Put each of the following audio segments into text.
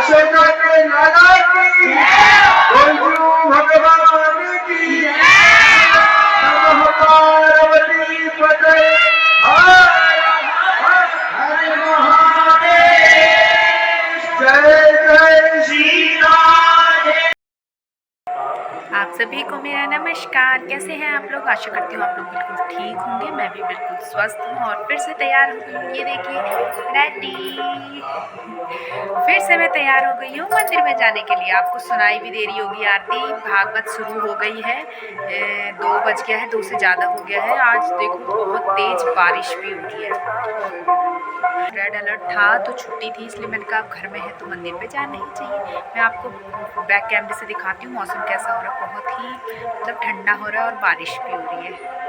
अशोका के नाना की, गोलू भगवान की, नमः पार्वती पते, हर हर महादेव, जय जय श्री राधे। आप सभी को मेरा नमस्कार। कैसे हैं आप लोग? आशा करती हूँ आप लोग बिल्कुल ठीक होंगे। मैं भी बिल्कुल स्वस्थ हूँ और फिर से तैयार हो गई हूँ। ये देखिए रेडी, फिर से मैं तैयार हो गई हूँ मंदिर में जाने के लिए। आपको सुनाई भी दे रही होगी आरती। भागवत शुरू हो गई है। 2 बज गया है, 2 से ज़्यादा हो गया है। आज देखो बहुत तेज बारिश भी हो रही है। रेड अलर्ट था तो छुट्टी थी, इसलिए मैंने कहा आप घर में है तो मंदिर पे जाना ही चाहिए। मैं आपको बैक कैमरे से दिखाती हूँ मौसम कैसा हो रहा है। बहुत ही मतलब ठंडा हो रहा है और बारिश भी हो रही है।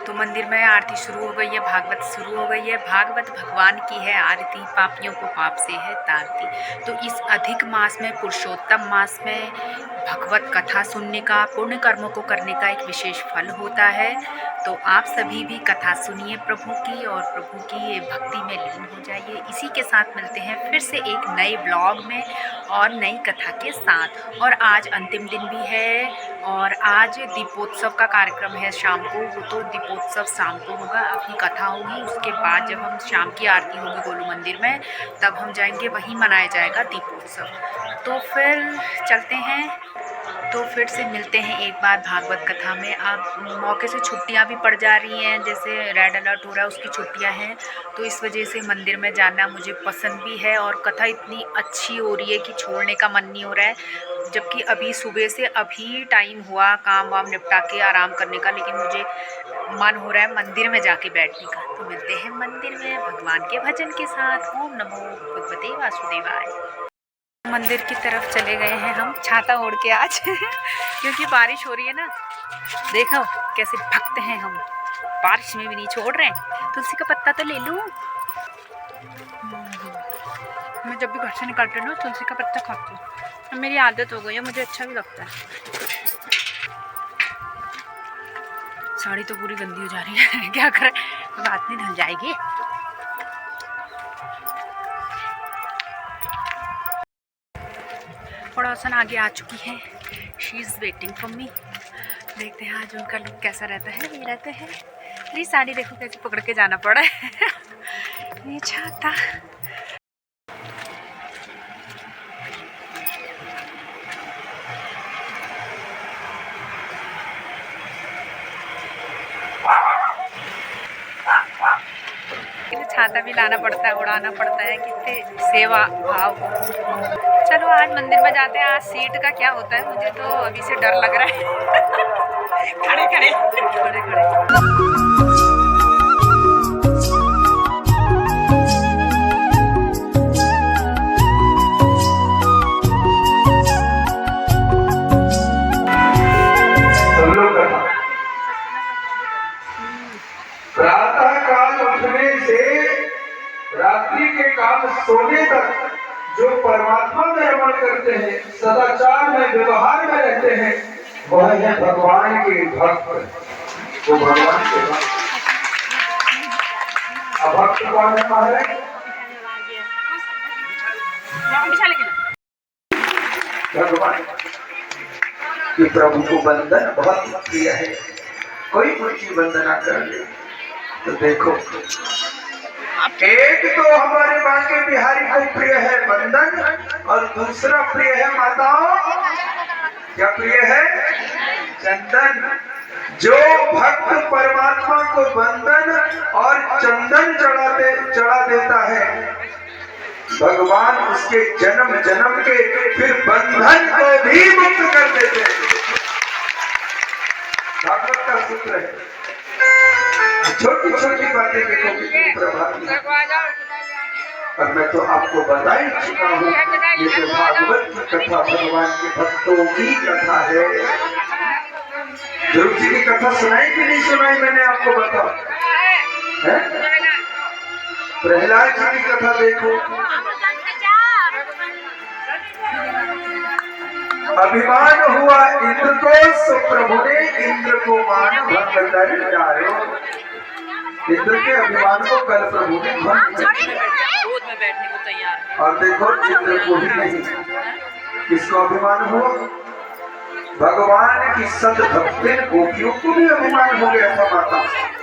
तो मंदिर में आरती शुरू हो गई है, भागवत शुरू हो गई है। भागवत भगवान की है आरती, पापियों को पाप से है तारती। तो इस अधिक मास में, पुरुषोत्तम मास में भगवत कथा सुनने का, पुण्य कर्मों को करने का एक विशेष फल होता है। तो आप सभी भी कथा सुनिए प्रभु की और प्रभु की भक्ति में लीन हो जाइए। इसी के साथ मिलते हैं फिर से एक नए ब्लॉग में और नई कथा के साथ। और आज अंतिम दिन भी है और आज दीपोत्सव का कार्यक्रम है शाम को। वो तो दीपोत्सव शाम को होगा, अपनी कथा होगी, उसके बाद जब हम शाम की आरती होगी गोलू मंदिर में, तब हम जाएंगे, वहीं मनाया जाएगा दीपोत्सव। तो फिर चलते हैं, तो फिर से मिलते हैं एक बार भागवत कथा में। अब मौके से छुट्टियां भी पड़ जा रही हैं, जैसे रेड अलर्ट हो रहा है उसकी छुट्टियां हैं, तो इस वजह से मंदिर में जाना मुझे पसंद भी है। और कथा इतनी अच्छी हो रही है कि छोड़ने का मन नहीं हो रहा है। जबकि अभी सुबह से अभी टाइम हुआ काम वाम निपटा के आराम करने का, लेकिन मुझे मन हो रहा है मंदिर में जाके बैठने का। तो मिलते हैं मंदिर में भगवान के भजन के साथ। ओम नमो भगवते वासुदेवाय। मंदिर की तरफ चले गए हैं हम छाता ओढ़ के आज क्योंकि बारिश हो रही है ना। देखो कैसे भक्त हैं हम, बारिश में भी नहीं छोड़ रहे हैं। तुलसी का पत्ता तो ले लूं। मैं जब भी घर से निकलती हूँ ना तुलसी का पत्ता खाती हूँ, मेरी आदत हो गई है, मुझे अच्छा भी लगता है। साड़ी तो पूरी गंदी हो जा रही है क्या करें, बात नहीं, धुल जाएगी। पड़ोसन आगे आ चुकी है, she is waiting for me. देखते हैं आज उनका लुक कैसा रहता है। ये रहते हैं, मेरी साड़ी देखो कैसे पकड़ के जाना पड़ा है ये छाता। छाता भी लाना पड़ता है, उड़ाना पड़ता है, कितने सेवा भाव। चलो आज मंदिर में जाते हैं। आज सीट का क्या होता है, मुझे तो अभी से डर लग रहा है खड़े खड़े खड़े खड़े। प्रातः काल उठने से रात्रि के काल सोने तक जो परमात्मा में रमण करते हैं, सदाचार में, व्यवहार में रहते हैं, वह है भगवान के भक्त। वो भगवान के भक्त। अभक्त कौन है महाराज? भगवान कि प्रभु को बंधन बहुत प्रिय है। कोई की वंदना कर ले तो देखो, एक तो हमारे बांके बिहारी को प्रिय है बंधन, और दूसरा प्रिय है माताओं, क्या प्रिय है? चंदन। जो भक्त परमात्मा को बंधन और चंदन चढ़ा देता है, भगवान उसके जन्म जन्म के फिर बंधन को भी मुक्त कर देते हैं। भागवत का सूत्र है। छोटी छोटी बातें देखो कितनी प्रभावी है। और मैं तो आपको बता ही चुका हूँ, ये जो भागवत की कथा भगवान के भक्तों की कथा है। ध्रुव जी की कथा सुनाई कि नहीं सुनाई मैंने आपको बताओ है? प्रहलाद जी की कथा देखो। अभिमान हुआ इंद्र को, सो प्रभु ने इंद्र को मान भंग कर डालो। इंद्र के अभिमान को कल प्रभु ने भंग कर और देखो इंद्र को ही नहीं, किसको अभिमान हुआ? भगवान की सत भक्ति गोपियों को भी अभिमान हो गया था माता।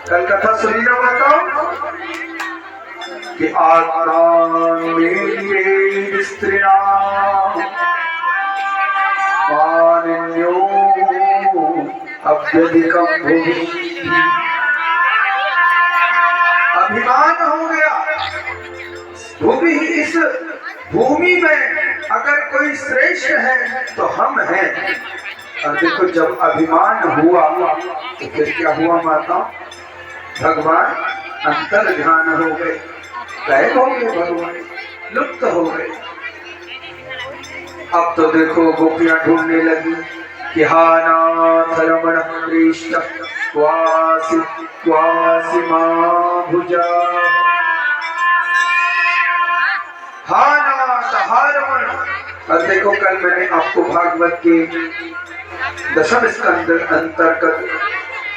कल कथा सुनी ना बताओ कि आत्मा मेरी स्त्रीणाम मानिन्यो अत्यधिकम भूमि। अभिमान हो गया भूमि, इस भूमि में अगर कोई श्रेष्ठ है तो हम हैं। और देखो जब अभिमान हुआ तो फिर क्या हुआ माता? भगवान अंतर ध्यान हो गए, गायब हो गए, भगवान लुप्त हो गए। अब तो देखो गोपियां ढूंढने लगी कि हानाथ रमण कृष्ण क्वासी क्वासी मां भुजा। हानाथ हारमण। और देखो कल मैंने आपको भागवत के दशम स्कंद अंतर्गत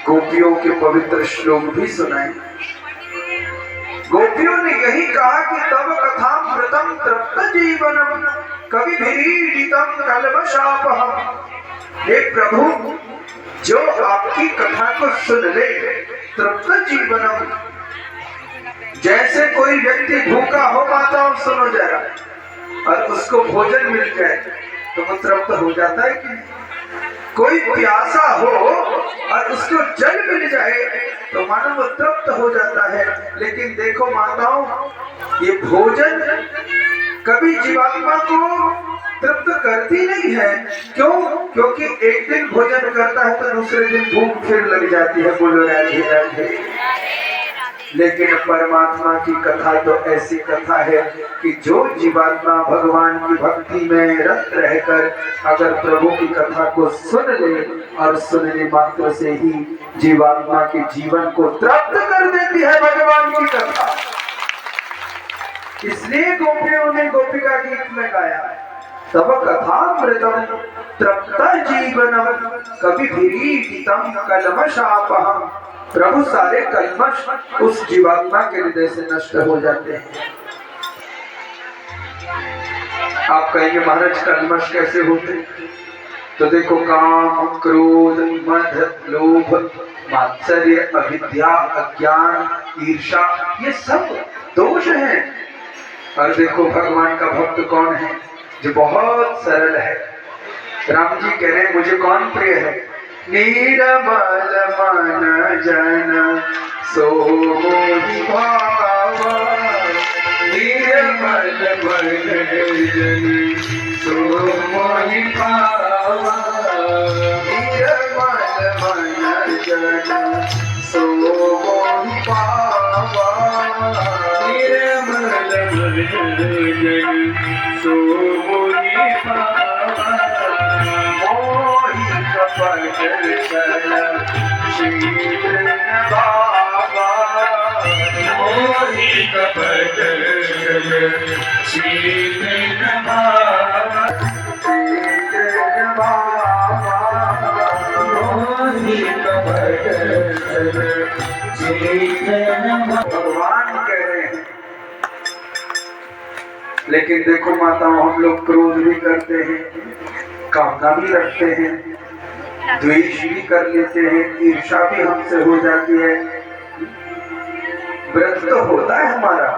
गोपियों के पवित्र श्लोक भी सुनाए। गोपियों ने यही कहा कि तब कथामृतम तृप्त जीवनम कविभिरीडितम कल्मषापहम्। हे प्रभु, जो आपकी कथा को सुन ले, तृप्त जीवनम, जैसे कोई व्यक्ति भूखा हो माता, सुनो जरा, और उसको भोजन मिल जाए तो वो तृप्त हो जाता है कि कोई प्यासा हो और उसको जल मिल जाए तो मानो वो तृप्त हो जाता है। लेकिन देखो माताओं, ये भोजन कभी जीवात्मा को तृप्त करती नहीं है। क्यों? क्योंकि एक दिन भोजन करता है तो दूसरे दिन भूख फिर लग जाती है। बोलो राधे राधे। लेकिन परमात्मा की कथा तो ऐसी कथा है कि जो जीवात्मा भगवान की भक्ति में रत रहकर अगर प्रभु की कथा को सुन ले और सुनने मात्र से ही जीवात्मा के जीवन को तृप्त कर देती है भगवान की कथा। इसलिए गोपियों ने गोपिका गीत में गाया, तब कथामृतम तृप्त जीवनम कविभिरीडितम कल्मषापहम्। प्रभु सारे कल्मश उस जीवात्मा के हृदय से नष्ट हो जाते हैं। आप कहेंगे महाराज कल्मश कैसे होते? तो देखो काम, क्रोध, मद, लोभ, मात्सर्य, अविद्या, अज्ञान, ईर्ष्या, ये सब दोष हैं। और देखो भगवान का भक्त कौन है जो बहुत सरल है? राम जी कह रहे हैं मुझे कौन प्रिय है? निर्मल मन जन सो मोहि भावा, निर्मल मन जन सो मोहि भावा, निर्मल मन जन सो मोहि भावा, निर्मल मन जन सो मोहि भावा। भगवान कह रहे हैं। लेकिन देखो माताओं, हम लोग क्रोध भी करते हैं, कामना भी रखते हैं, द्वेष भी कर लेते हैं, ईर्ष्या भी हमसे हो जाती है। व्रत तो होता है हमारा।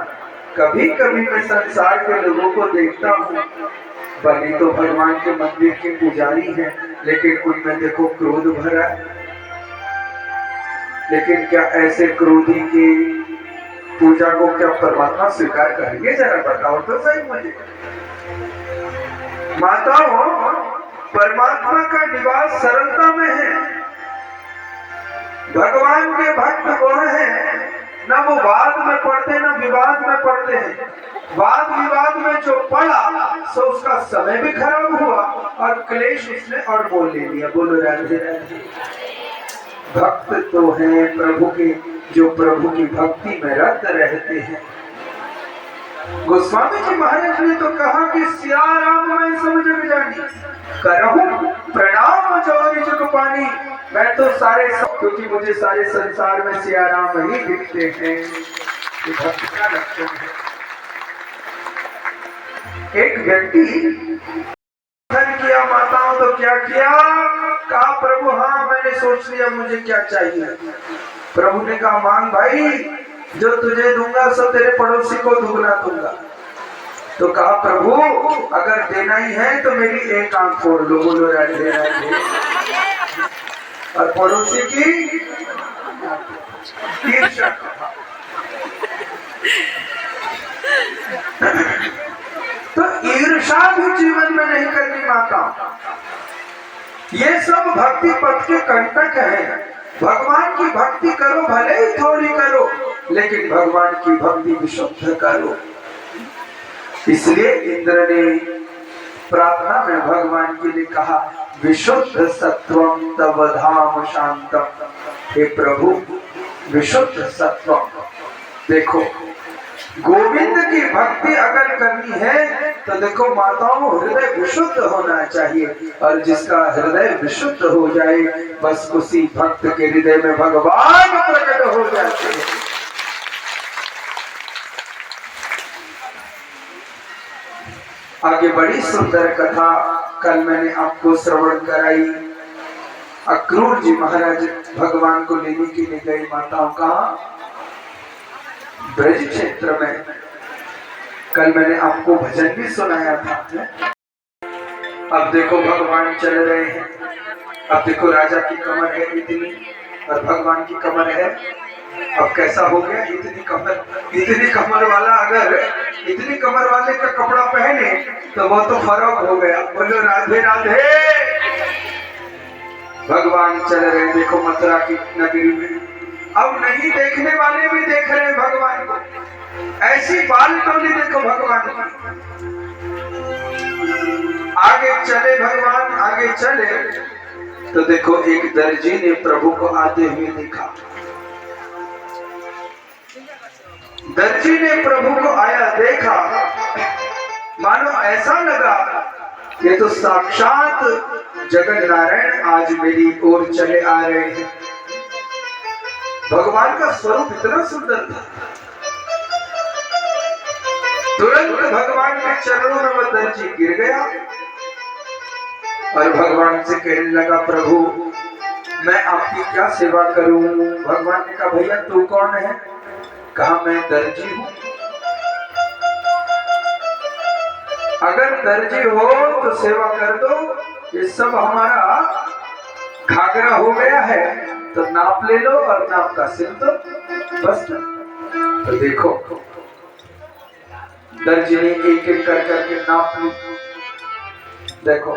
कभी कभी मैं संसार के लोगों को देखता हूँ, भले तो भगवान के मंदिर के पुजारी हैं, लेकिन उनमें देखो क्रोध भरा है। लेकिन क्या ऐसे क्रोधी की पूजा को क्या परमात्मा स्वीकार करेंगे? जरा बताओ तो सही मुझे। माताओं, परमात्मा का निवास सरलता में है। भगवान के भक्त वो हैं, ना वो वाद में पढ़ते ना विवाद में पढ़ते हैं। वाद विवाद में जो पढ़ा सो उसका समय भी खराब हुआ और क्लेश उसने और बोल ले लिया। बोलो राधे राधे। भक्त तो हैं प्रभु के, जो प्रभु की भक्ति में रत रहते हैं। गोस्वामी जी महाराज ने तो कहा कि सिया राम मैं सब जग जानी, करहूं प्रणाम जोरी जुग पानी। मैं तो सारे क्योंकि मुझे सारे संसार में सिया राम ही दिखते हैं। ये भक्त का लक्षण है। एक व्यक्ति किया माताओं तो क्या किया, कहा प्रभु हाँ मैंने सोच लिया मुझे क्या चाहिए। प्रभु ने कहा मांग भाई, जो तुझे दूंगा सब तेरे पड़ोसी को दुगना दूंगा। तो कहा प्रभु अगर देना ही है तो मेरी एक आंख फोड़ लो। बोलो राधे राधे। और पड़ोसी की ईर्ष्या। तो ईर्ष्या भी जीवन में नहीं करनी माता। ये सब भक्ति पथ के कंटक है। भगवान की भक्ति करो, भले ही थोड़ी करो, लेकिन भगवान की भक्ति विशुद्ध करो। इसलिए इंद्र ने प्रार्थना में भगवान के लिए कहा विशुद्ध सत्वम तव धाम शांतम। हे प्रभु विशुद्ध सत्वम। देखो गोविंद की भक्ति अगर करनी है तो देखो माताओं हृदय विशुद्ध होना चाहिए, और जिसका हृदय विशुद्ध हो जाए बस उसी भक्त के हृदय में भगवान प्रकट हो जाते हैं। आगे बड़ी सुंदर कथा कल मैंने आपको श्रवण कराई। अक्रूर जी महाराज भगवान को लेने के लिए गए माताओं का ब्रज क्षेत्र में। कल मैंने आपको भजन भी सुनाया था। अब देखो भगवान चल रहे हैं। अब देखो राजा की कमर है इतनी और भगवान की कमर है। अब कैसा हो गया, इतनी कमर वाला अगर इतनी कमर वाले का कपड़ा पहने तो वो तो फर्क हो गया। बोलो राधे राधे। भगवान चल रहे, देखो मथुरा की नगरी में। अब नहीं देखने वाले भी देख रहे हैं भगवान को। ऐसी बाल टोली देखो भगवान की। आगे चले भगवान, आगे चले तो देखो एक दर्जी ने प्रभु को आते हुए देखा। दर्जी ने प्रभु को आया देखा, मानो ऐसा लगा ये तो साक्षात जगत नारायण आज मेरी ओर चले आ रहे हैं। भगवान का स्वरूप इतना सुंदर था। तुरंत भगवान के चरणों में वह दर्जी गिर गया और भगवान से कहने लगा प्रभु मैं आपकी क्या सेवा करूं। भगवान ने कहा भैया तू कौन है। कहा मैं दर्जी हूं। अगर दर्जी हो तो सेवा कर दो, ये सब हमारा घाघरा हो गया है तो नाप ले लो और नाप का सिल दो बस। तो देखो दर्जी ने एक एक कर करके नाप ली। देखो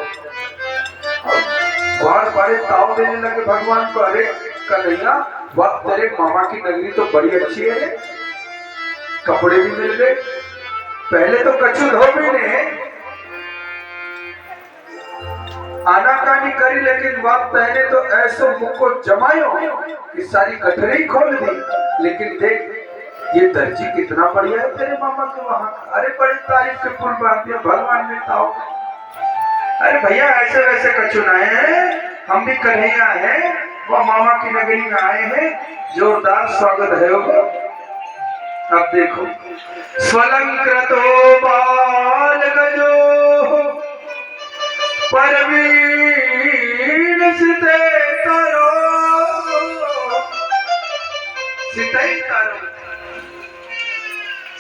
बार बड़े ताव देने लगे भगवान को। अरे कन्हैया वक्त तेरे मामा की नगरी तो बड़ी अच्छी है, कपड़े भी मिल गए। पहले तो कछु धोबी ने आनाकानी करी, लेकिन वक्त पहले तो ऐसो मुख को जमायो कि सारी गठरी खोल दी। लेकिन देख ये दर्जी कितना बढ़िया है तेरे मामा के वहां। अरे बड़ी तारीफ के पुल बांध दिया भगवान ने ताव। अरे भैया ऐसे वैसे कछु ना है, हम भी कन्हैया हैं, वो मामा की नगरी में आए हैं। जोरदार स्वागत है वो। अब देखो स्वलंकृतो बाल गजो परवीन सिते करो सितई करो।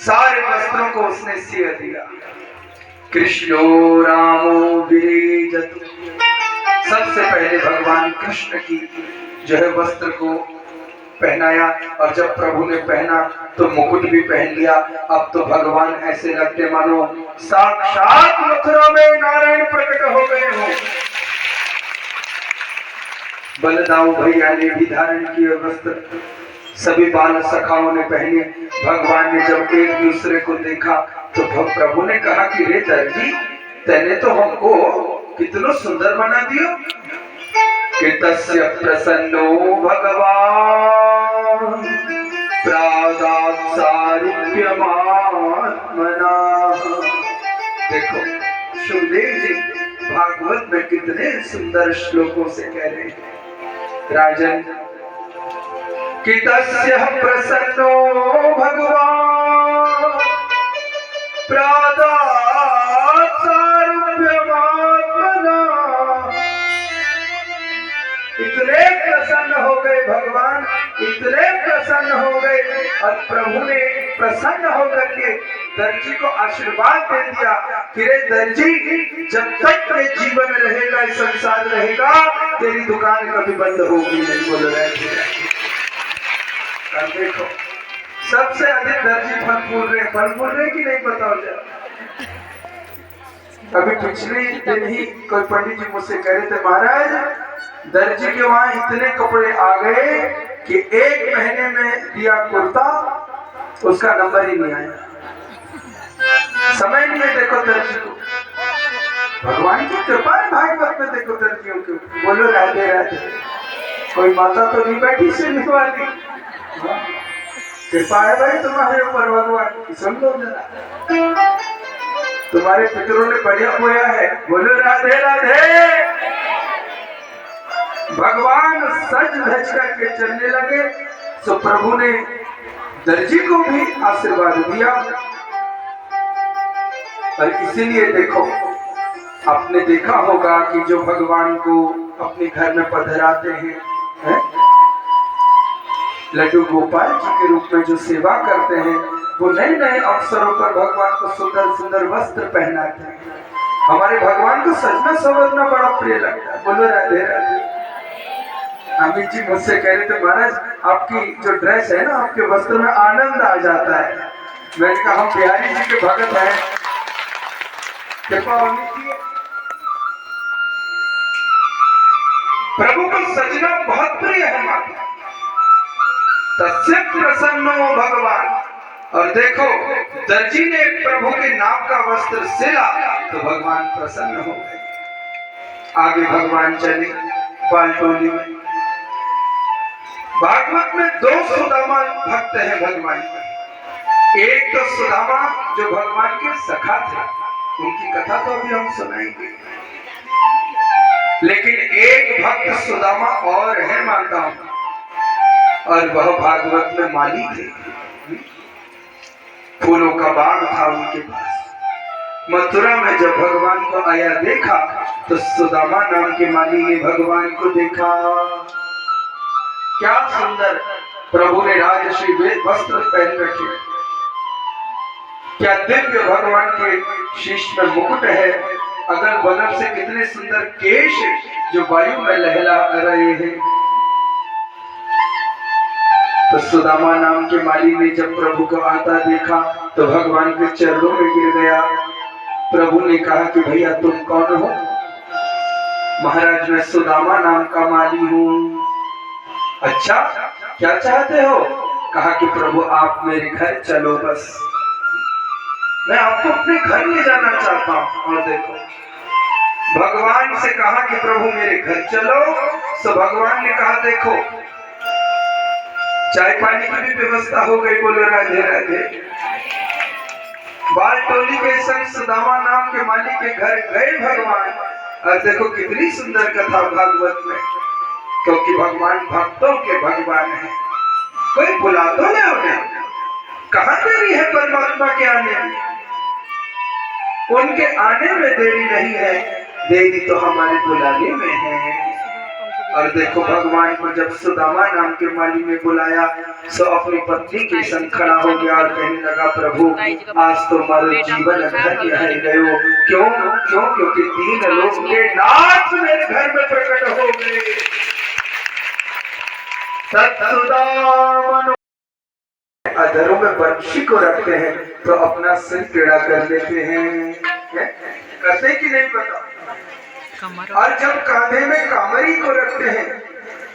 सारे वस्त्रों को उसने सिया दिया। कृष्णो रामो विरेजतु। सबसे पहले भगवान कृष्ण की जो है वस्त्र को पहनाया, और जब प्रभु ने पहना तो मुकुट भी पहन लिया। अब तो भगवान ऐसे लगते मानो साक्षात मथुरा में नारायण प्रकट हो गए हो। बलदाऊ भैया ने भी धारण किए वस्त्र, सभी बाल सखाओं ने पहने। भगवान ने जब एक दूसरे को देखा तो प्रभु ने कहा कि रे दर्जी तेने तो हमको कितना सुंदर बना दियो। कि तस्य प्रसन्नो भगवान प्रादात् सारूप्यमात्मना। देखो सुखदेव जी भागवत में कितने सुंदर श्लोकों से कह रहे हैं, राजन कि तस्य प्रसन्नो भगवान प्रादात् सारूप्यमात्मना। इतने प्रसन्न हो गए भगवान, इतने प्रसन्न हो गए, और प्रभु ने प्रसन्न होकर के दर्जी को आशीर्वाद दे दिया कि रे दर्जी, जब तक ये जीवन रहेगा, इस संसार रहेगा, तेरी दुकान कभी बंद होगी नहीं। बोलो रहे। देखो सबसे अधिक दर्जी फल फूल रहे कि नहीं, बताओ जरा। अभी पिछले दिन ही कोई पंडित जी मुझसे कह रहे थे, महाराज दर्जी के वहां इतने कपड़े आ गए कि 1 महीने में दिया कुर्ता, उसका नंबर ही नहीं आया। समय नहीं है। देखो दर्जी को भगवान की कृपा है, भागवत में देखो दर्जियों को। बोलो राधे राधे। कोई माता तो नहीं बैठी सुनने वाली, कृपा है भाई तुम्हारे ऊपर भगवान की। सुन लो जरा, तुम्हारे पितरों ने बढ़िया बोया है। बोलो राधे राधे। भगवान सज धज करके चलने लगे, तो प्रभु ने दर्जी को भी आशीर्वाद दिया। और इसीलिए देखो, आपने देखा होगा कि जो भगवान को अपने घर में पधराते हैं, लड्डू गोपाल जी के रूप में जो सेवा करते हैं, वो नए नए अवसरों पर भगवान को सुंदर सुंदर वस्त्र पहनाते हैं। हमारे भगवान को सजना संवरना बड़ा प्रिय लगता है। बोलो राधे राधे। अमित जी मुझसे कह रहे थे, महाराज आपकी जो ड्रेस है ना, आपके वस्त्र में आनंद आ जाता है। मैंने कहा हम बिहारी जी के भगत हैं, कृपा होनी चाहिए। प्रभु को सजना बहुत प्रिय है माता। तस्य प्रसन्नो भगवान। और देखो दर्जी ने प्रभु के नाम का वस्त्र सिला तो भगवान प्रसन्न हो गए। आगे भगवान चले बालटोली में। भागवत में 2 सुदामा भक्त हैं भगवान के। एक तो सुदामा जो भगवान के सखा थे, उनकी कथा तो अभी हम सुनाएंगे। लेकिन एक भक्त सुदामा और है मानता हूं, और वह भागवत में माली थे। फूलों का बाग था उनके पास। मथुरा में जब भगवान को आया देखा, तो सुदामा नाम के माली ने भगवान को देखा। क्या सुंदर प्रभु ने राजश्री वस्त्र पहन रखे, क्या दिव्य भगवान के शीश में मुकुट है, अगल बगल से कितने सुंदर केश जो वायु में लहरा रहे हैं। तो सुदामा नाम के माली ने जब प्रभु को आता देखा तो भगवान के चरणों में गिर गया। प्रभु ने कहा कि भैया तुम कौन हो? महाराज मैं सुदामा नाम का माली हूँ। अच्छा क्या चाहते हो? कहा कि प्रभु आप मेरे घर चलो, बस मैं आपको अपने घर ले जाना चाहता हूँ। और देखो भगवान से कहा कि प्रभु मेरे घर चलो, तो भगवान ने कहा देखो चाय पानी की भी व्यवस्था हो गई। बोलो राधे राधे। बालटोली के संग सुदामा नाम के माली के घर गए भगवान, और देखो कितनी सुंदर कथा भागवत में, क्योंकि भगवान भक्तों के भगवान है। कोई बुला तो नहीं उन्हें, कहां देरी है परमात्मा के आने में? उनके आने में देरी नहीं है, देरी तो हमारे बुलाने में है। और देखो भगवान को जब सुदामा नाम के माली ने बुलाया, तो अपनी पत्नी के संग खड़ा हो गया और कहने लगा प्रभु आज तो हमारा जीवन धन्य है गयो। क्यों? क्योंकि 3 लोक के नाथ मेरे घर में प्रकट हो गए। सत्सुदामन अधरों में बंशी को रखते हैं तो अपना सिर टेढ़ा कर लेते हैं, करते कि नहीं पता। और जब कांधे में कामरी को रखते हैं,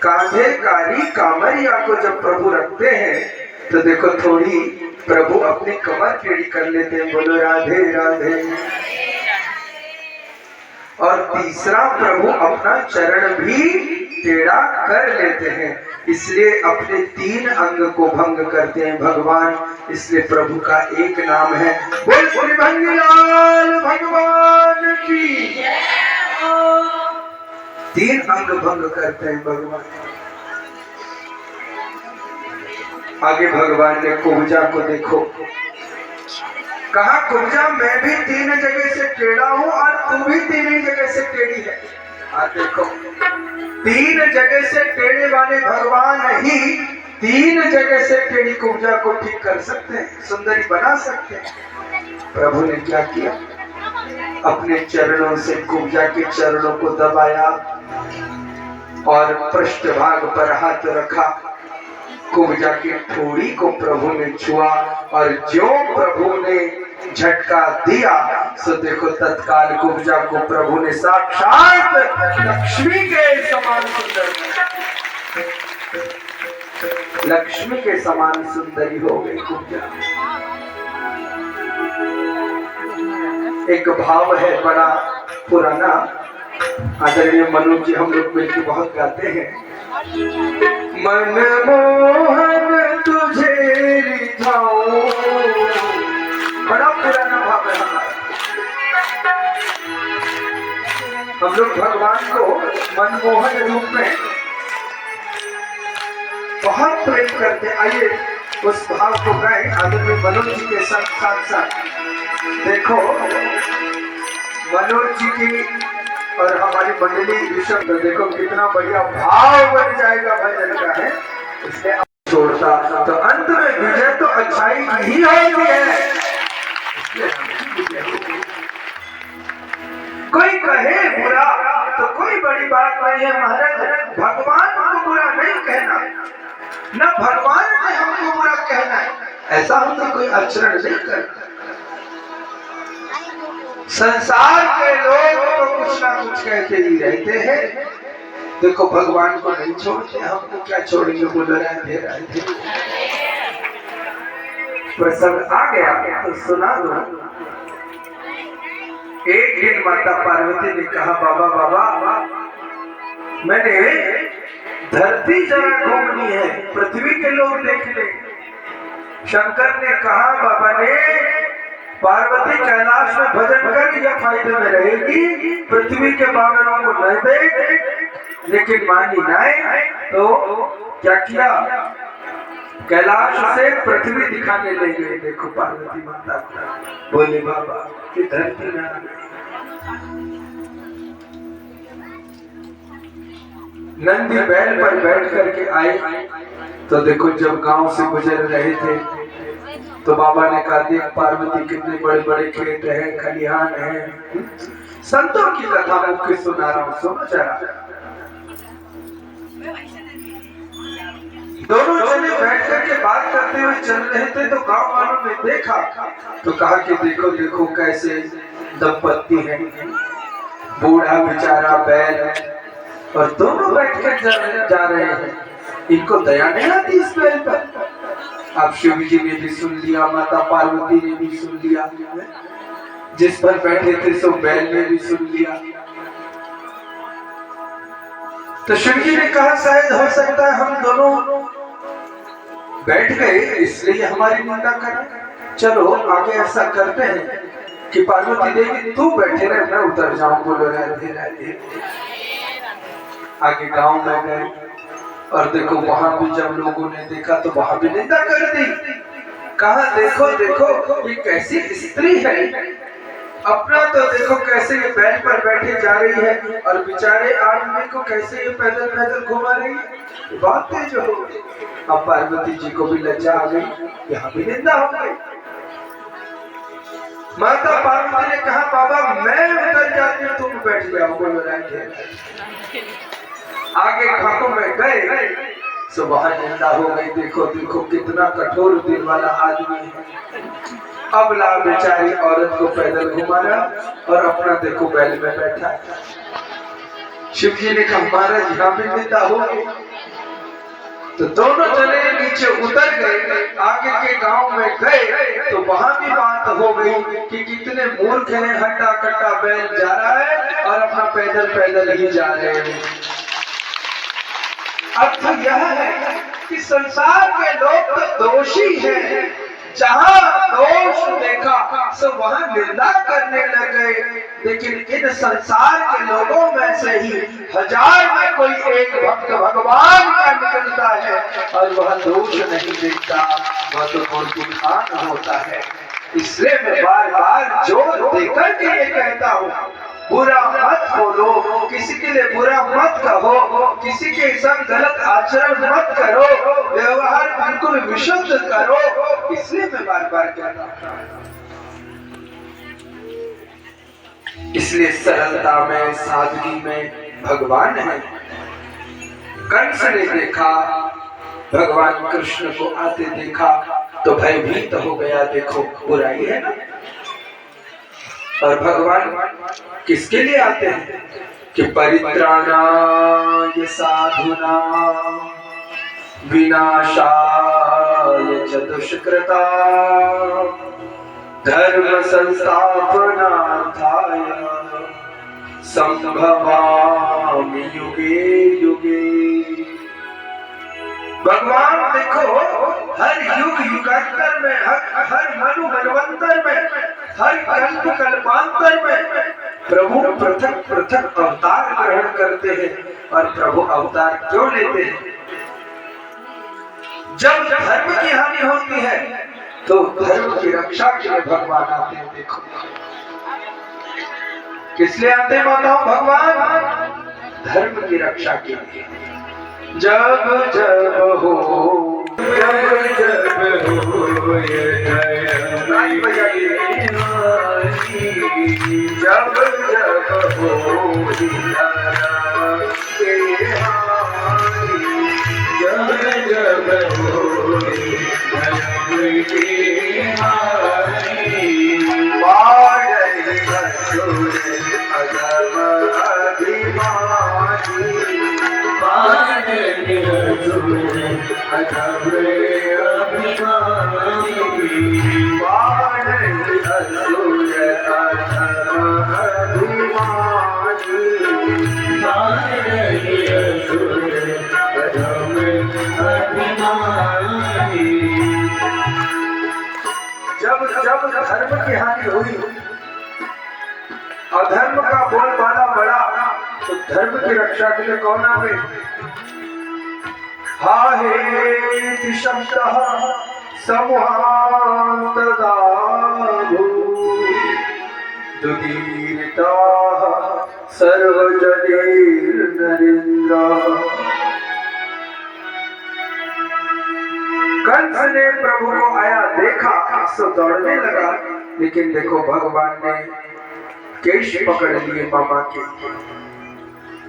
कांधे कारी कामरिया को जब प्रभु रखते हैं, तो देखो थोड़ी प्रभु अपनी कमर टेढ़ी कर लेते हैं। बोलो राधे राधे। और तीसरा प्रभु अपना चरण भी टेढ़ा कर लेते हैं, इसलिए अपने 3 अंग को भंग करते हैं भगवान। इसलिए प्रभु का एक नाम है, बोल श्री भंगीलाल भगवान की। 3 अंग भंग करते हैं भगवान। आगे भगवान ने कुब्जा को देखो, कहा कुब्जा मैं भी 3 जगह से टेढ़ा हूं और तू भी 3 जगह से टेढ़ी है। देखो 3 जगह से टेढ़े वाले भगवान ही 3 जगह से टेढ़ी कुब्जा को ठीक कर सकते हैं, सुंदरी बना सकते हैं। प्रभु ने क्या किया, अपने चरणों से कुब्जा के चरणों को दबाया और पृष्ठभाग पर हाथ रखा, कुब्जा की ठोड़ी को प्रभु ने छुआ और जो प्रभु ने झटका दिया सो देखो तत्काल कुब्जा को प्रभु ने साक्षात लक्ष्मी के समान सुंदर, लक्ष्मी के समान सुंदरी हो गई कुब्जा। एक भाव है बड़ा पुराना, आदरणीय मनोज जी हम लोग मिलकर बहुत गाते हैं, मनमोहन तुझे रिझाऊं, बड़ा पुराना भाव है हमारा। हम लोग भगवान को मनमोहन रूप में बहुत प्रेम करते। आइए उस भाव को गाएं आदरणीय मनोज जी के साथ साथ। देखो मनोज जी की और हमारी मंडली ऋषभ, तो देखो कितना बढ़िया भाव बन जाएगा भजन का है, इसलिए छोड़ता तो अंत में विजय तो अच्छाई ही होती है। कोई कहे बुरा तो कोई बड़ी बात नहीं है महाराज, भगवान को बुरा नहीं कहना, न भगवान ने हमको बुरा कहना है, ऐसा हम तो कोई आचरण नहीं करता। संसार के लोग तो कुछ ना कुछ कहते ही रहते हैं, देखो भगवान को नहीं छोड़ते, हमको क्या छोड़ेंगे, बोल रहे थे। प्रसंग आ गया तो सुना दो। एक दिन माता पार्वती ने कहा, बाबा बाबा मैंने धरती जरा घूमनी है, पृथ्वी के लोग देख ले। शंकर ने कहा, बाबा ने पार्वती कैलाश में भजन कर या फायदे में रहेगी, पृथ्वी के बानरों को न देख। लेकिन मानी नाए तो क्या किया, कैलाश से पृथ्वी दिखाने ले गए। देखो पार्वती माता को बोले, बाबा कि धरती में आ गई। नंदी बैल पर बैठ करके आए तो देखो जब गांव से गुजर रहे थे तो बाबा ने कहा, देख पार्वती कितने बड़े बड़े खेत हैं, खलिहान हैं। संतों की कथा मुझे सुना रहा हूँ, सुनो जरा। दोनों जने बैठ करके बात करते हुए चल रहे थे तो गांव वालों ने देखा तो कहा कि देखो देखो कैसे दंपत्ति हैं, बूढ़ा बेचारा बैल और दोनों बैठ कर जा रहे हैं, इनको दया नहीं आती इस बैल पर। अब शिव जी ने भी सुन लिया, माता पार्वती ने भी सुन लिया, जिस पर बैठे थे सो बैल ने भी सुन लिया। तो शिव जी ने कहा, शायद हो सकता है हम दोनों बैठ गए इसलिए हमारी निंदा करें, चलो आगे ऐसा करते हैं कि पार्वती देवी तू बैठे रहे, मैं उतर जाऊं। बोलो राधे राधे। आगे गांव में गए और देखो वहां भी जब लोगों ने देखा तो वहां भी निंदा कर दी। कहा, देखो देखो ये कैसी स्त्री है, अपना तो देखो कैसे ये बैल पर बैठे जा रही है और बेचारे आदमी को कैसे ये पैदल पैदल घुमा रही है, बात तेज हो गई। अब पार्वती जी को भी लज्जा आ गई, यहाँ भी निंदा हो गई। माता पार्वती ने कहा, बाबा मैं उतर जाती हूँ, तुम बैठ जाओ। बोलो राधे। आगे खाकों में गए सो वहां निंदा हो गई। देखो देखो कितना कठोर दिल वाला आदमी है, अब ला बेचारी औरत को पैदल घुमा रहा और अपना देखो बैल में बैठा है। शिव जी ने कहा, महाराज यहाँ भी निंदा हो गई। तो दोनों जने नीचे उतर गए, आगे के गांव में गए तो वहां भी बात हो गई कि कितने मूर्ख हैं, हट्टा कट्टा बैल जा रहा है और अपना पैदल पैदल ही जा रहे हैं। अर्थ यह है कि संसार के लोग तो दोषी हैं, जहां दोष देखा सो वहां निंदा करने लगे। लेकिन इन संसार के लोगों में से ही 1000 में कोई एक भक्त भगवान का निकलता है और वह दोष नहीं देखता, वह तो मूर्तिमान होता है। इसलिए मैं बार बार जोर देकर के ये कहता हूँ, बुरा मत बोलो, किसी के लिए बुरा मत कहो, किसी के संग गलत आचरण मत करो, व्यवहार बिल्कुल विशुद्ध करो। इसलिए मैं बार बार कहता हूँ, इसलिए सरलता में, सादगी में भगवान है। कंस ने देखा, भगवान कृष्ण को आते देखा तो भयभीत हो गया। देखो बुराई है ना। और भगवान किसके लिए आते हैं कि परित्राणाय साधुना विनाशाय च दुष्कृता धर्म संस्थापनार्थाय संभवामि युगे युगे। भगवान देखो हर युग युगांतर में, हर मनु मनवंतर में, हर कल्प कल्पांतर में प्रभु पृथक पृथक अवतार ग्रहण करते हैं। और प्रभु अवतार क्यों लेते हैं? जब धर्म की हानि होती है तो धर्म की रक्षा के लिए भगवान आते हैं। देखो किस लिए आते हैं माताओं भगवान? धर्म की रक्षा के लिए। जब जब हो, जब जब हो ये जय बजाइए, जब जब हो के हारी, जब जब हो के हारी, बाढ़ असुर अधम अभिमानी, जब जब धर्म की हानि हुई, अधर्म का बोलबाला बढ़ा, तो धर्म की रक्षा के लिए कौन आ गए? हाहेति शब्दः समूहान्तदाभूत् दुदीरिताः सर्वजनैर्नरेन्द्रः। कंस ने प्रभु को आया देखा सो दौड़ने लगा, लेकिन देखो भगवान ने केश पकड़ लिए मामा के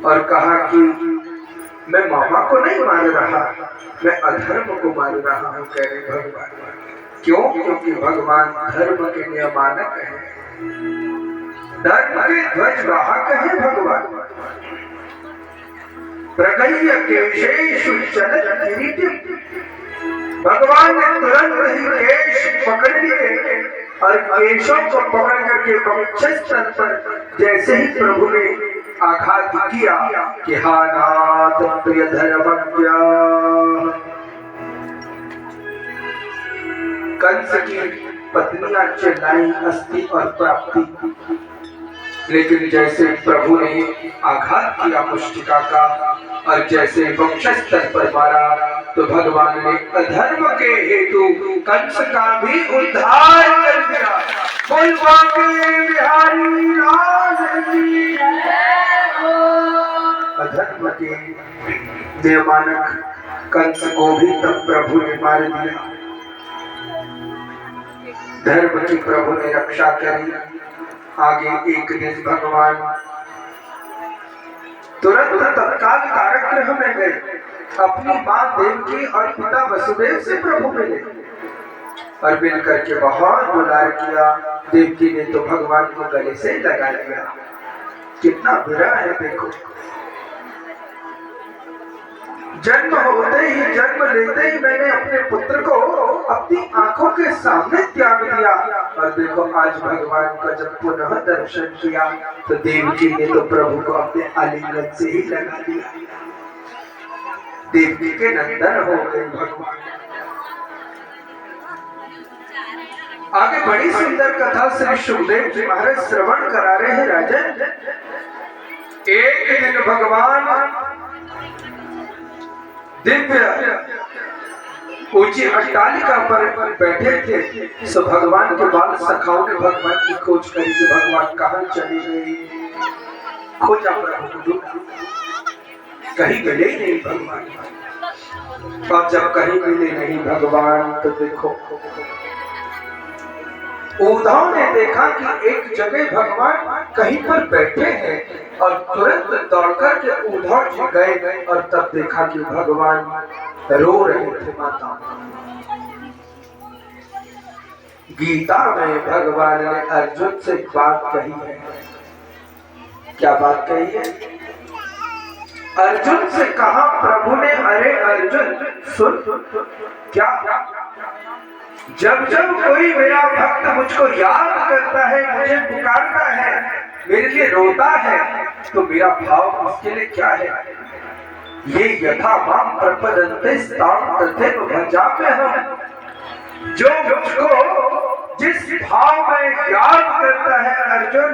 और कहा कि मैं मामा को नहीं मार रहा, मैं अधर्म को मार रहा हूँ, कह रहे भगवान। क्यों? क्योंकि भगवान धर्म के नियमानक है, धर्म के ध्वजवाहक है भगवान। प्रगह्य केशेषु चलत किरीटिम, भगवान ने तुरंत ही केश पकड़ लिए और केशों को पकड़ करके वक्षस्थल पर जैसे ही प्रभु ने आघात किया कि हा नाथ प्रिय धर्मज्ञ। कंस की पत्नियां चिल्लाई अस्थि और प्राप्ति, लेकिन जैसे प्रभु ने आघात किया मुष्टिका का और जैसे वक्षस्थल पर मारा, तो भगवान ने अधर्म के हेतु कंस का भी उद्धार कर दिया। बिहारी लाल की अधर्म के नियमानक कंस को भी तब प्रभु ने मार दिया। धर्म की प्रभु ने रक्षा करी। आगे एक दिन भगवान तुरंत तत्काल कारागृह में गए, अपनी मां देवकी और पिता वसुदेव से प्रभु मिले और मिल करके बहुत दुलार किया। देवकी ने तो भगवान को गले से लगा लिया। कितना बुरा है देखो, जन्म होते ही, जन्म लेते ही मैंने अपने पुत्र को अपनी आंखों के सामने त्याग दिया और देखो आज भगवान का जब पुनः दर्शन किया तो देवकी ने तो प्रभु को अपने आलिंगन से ही लगा दिया। देवकी के नंदन हो गए भगवान। आगे बड़ी सुंदर कथा श्री सुखदेव जी महाराज श्रवण करा रहे हैं। राजन, एक दिन भगवान दिव्य ऊंची अट्टालिका पर बैठे थे। सो भगवान के बाल सखाओं ने भगवान की खोज करी कि भगवान कहाँ चली गई। खोजा कहीं मिले ही नहीं भगवान। और जब कहीं मिले नहीं भगवान तो देखो उद्धव ने देखा कि एक जगह भगवान कहीं पर बैठे हैं और तुरंत दौड़कर के उद्धव जी गए और तब देखा कि भगवान रो रहे थे। माता गीता में भगवान ने अर्जुन से एक बात कही है। क्या बात कही है? अर्जुन से कहा प्रभु ने, अरे अर्जुन सुन, क्या जब जब कोई मेरा भक्त मुझको याद करता है, मुझे पुकारता है, मेरे लिए रोता है, तो मेरा भाव उसके लिए क्या है? ये यथा माम प्रपदन्ते ताम तथैव भजाम्यहम्। जो मुझको जिस भाव में याद करता है अर्जुन,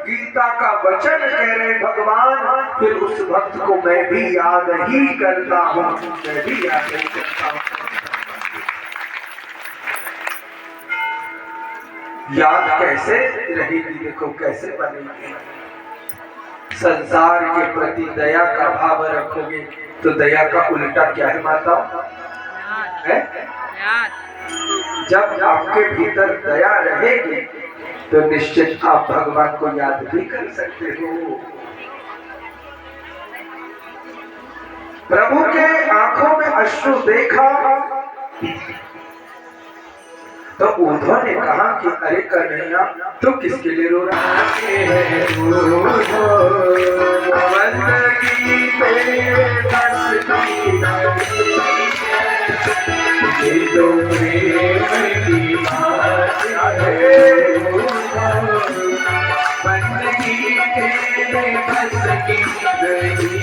गीता का वचन कह रहे भगवान, फिर उस भक्त को मैं भी याद ही करता हूँ, मैं भी याद ही करता हूँ। याद कैसे रहेगी? देखो कैसे बनेगी। संसार के प्रति दया का भाव रखोगे तो दया का उल्टा क्या है माता? है? जब आपके भीतर दया रहेगी तो निश्चित आप भगवान को याद भी कर सकते हो। प्रभु के आंखों में अश्रु देखा तो उद्धव ने कहा कि अरे कन्हैया तो किसके लिए रो रहा है? बंदगी तेरे बस की लगी की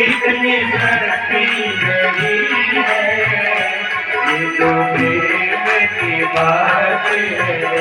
इतनी सस्ती नहीं है, ये तो प्रेम की बात है।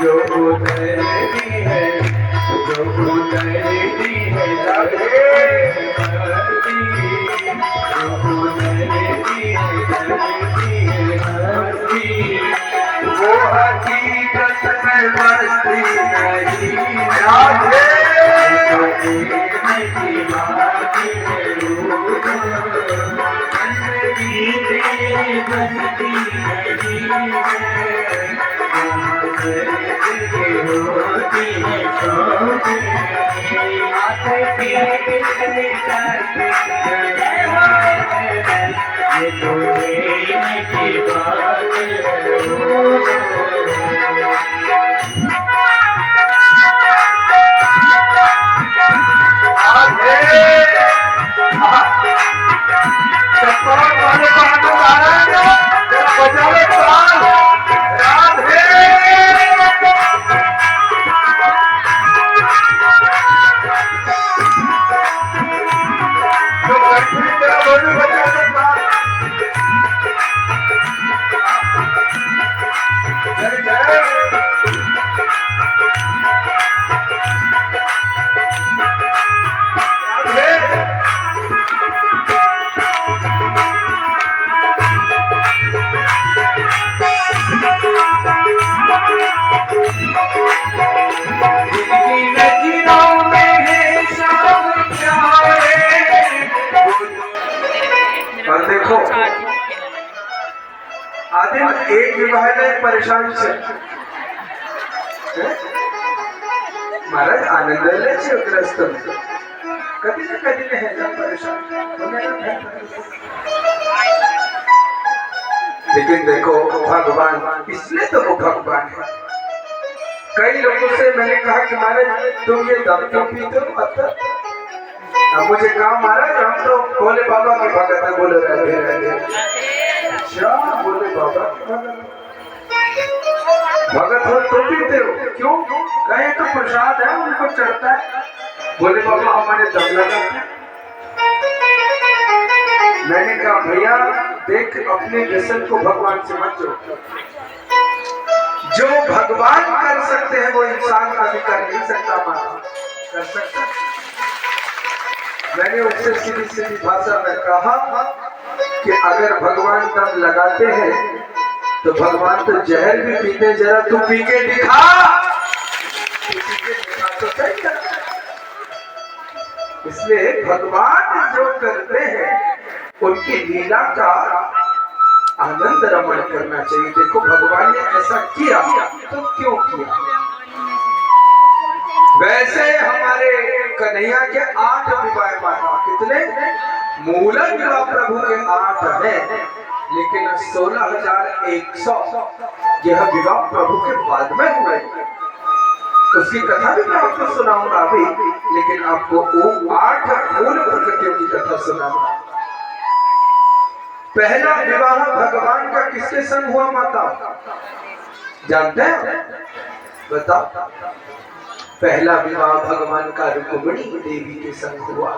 जो उतरती है, जो उतरती है, वो हकीकत में बसती नहीं राधे, आदिम एक विवाह परेशान से महाराज आनंद से ग्रस्त कभी न कभी है परेशान। लेकिन देखो भगवान, इसलिए तो वो भगवान है। कई लोगों से मैंने कहा कि महाराज तुम ये दम क्यों पीते हो, मतलब अब मुझे कहा महाराज हम तो भोले बाबा के भगत है। बोले रहते अच्छा, बोले बाबा भगत हो तो पीते हो, क्यों? कहे तो प्रसाद है उनको चढ़ता है। बोले बाबा हमारे दम लगा। मैंने कहा भैया देख, अपने व्यसन को भगवान से मत जोड़। जो भगवान कर सकते हैं वो इंसान कभी कर नहीं सकता, माता कर सकता। मैंने उससे सीधी सीधी भाषा में कहा कि अगर भगवान दम लगाते हैं तो भगवान तो जहर भी पीते, जरा तू पी के दिखा, तो सही करता। इसलिए भगवान जो करते हैं उनकी लीला का आनंद रमण करना चाहिए। देखो भगवान ने ऐसा किया तो क्यों किया। वैसे हमारे कन्हैया के 8 विवाह माता, कितने? मूल विवाह प्रभु के 8 हैं, लेकिन 16,100 यह विवाह प्रभु के बाद में हुए। उसकी कथा भी मैं आपको सुनाऊंगा अभी, लेकिन आपको वो 8 मूल प्रकृतियों की कथा सुनाऊंगा। पहला विवाह भगवान का किसके संग हुआ माता, जानते हैं? बताओ। पहला विवाह भगवान का रुक्मिणी देवी के संग हुआ।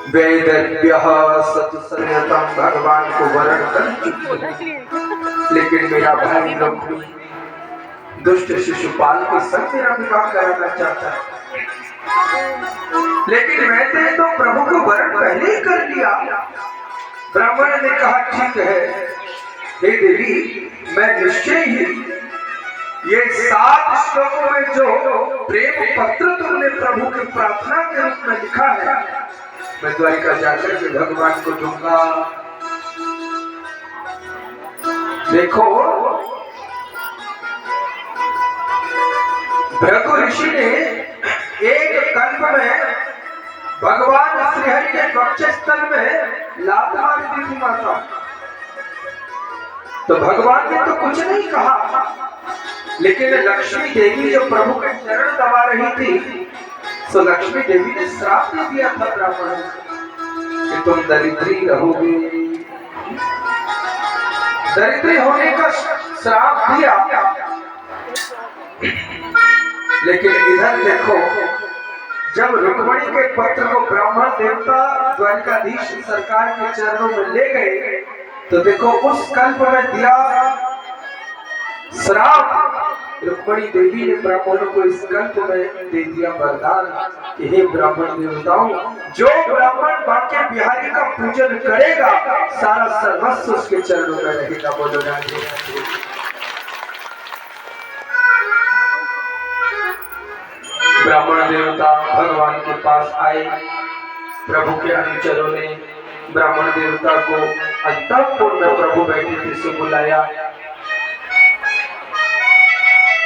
वेदव्यः सतसंयतम भगवान को वरण कर चुकी, लेकिन मेरा भाई रुक्मिणी दुष्ट शिशुपाल के संग मेरा विवाह कराना चाहता है। लेकिन मैंने तो प्रभु को वरण पहले ही कर लिया। ब्राह्मण ने कहा ठीक है, हे देवी, मैं निश्चय ही ये 7 श्लोकों में जो प्रेम पत्र तुमने प्रभु की प्रार्थना के रूप में लिखा है, मैं द्वारिका जाकर के भगवान को दूंगा। देखो, भृगु ऋषि ने एक कल्प में भगवान श्रीहरि के वक्षस्थल में लात मार दी थी माता। तो भगवान ने तो कुछ नहीं कहा, लेकिन लक्ष्मी देवी जो प्रभु के चरण दबा रही थी, तो लक्ष्मी देवी ने श्राप दे दिया था ब्राह्मण कि तुम दरिद्री रहोगे। दरिद्री होने का श्राप दिया। लेकिन इधर देखो, जब रुक्मिणी के पत्र को ब्राह्मण देवता द्वारिकाधीश सरकार के चरणों में ले गए, तो देखो उस कल्प में दिया श्राप। रुक्मिणी देवी ने ब्राह्मणों को इस कल्प में दे दिया वरदान कि हे ब्राह्मण देवताओं, जो ब्राह्मण बांके बिहारी का पूजन करेगा, सारा सर्वस्व उसके चरणों में रहेगा। बोलो राधे राधे। ब्राह्मण देवता भगवान के पास आए। प्रभु के अनुचरों ने ब्राह्मण देवता को अंतःपुर में प्रभु बैठे थे से बुलाया।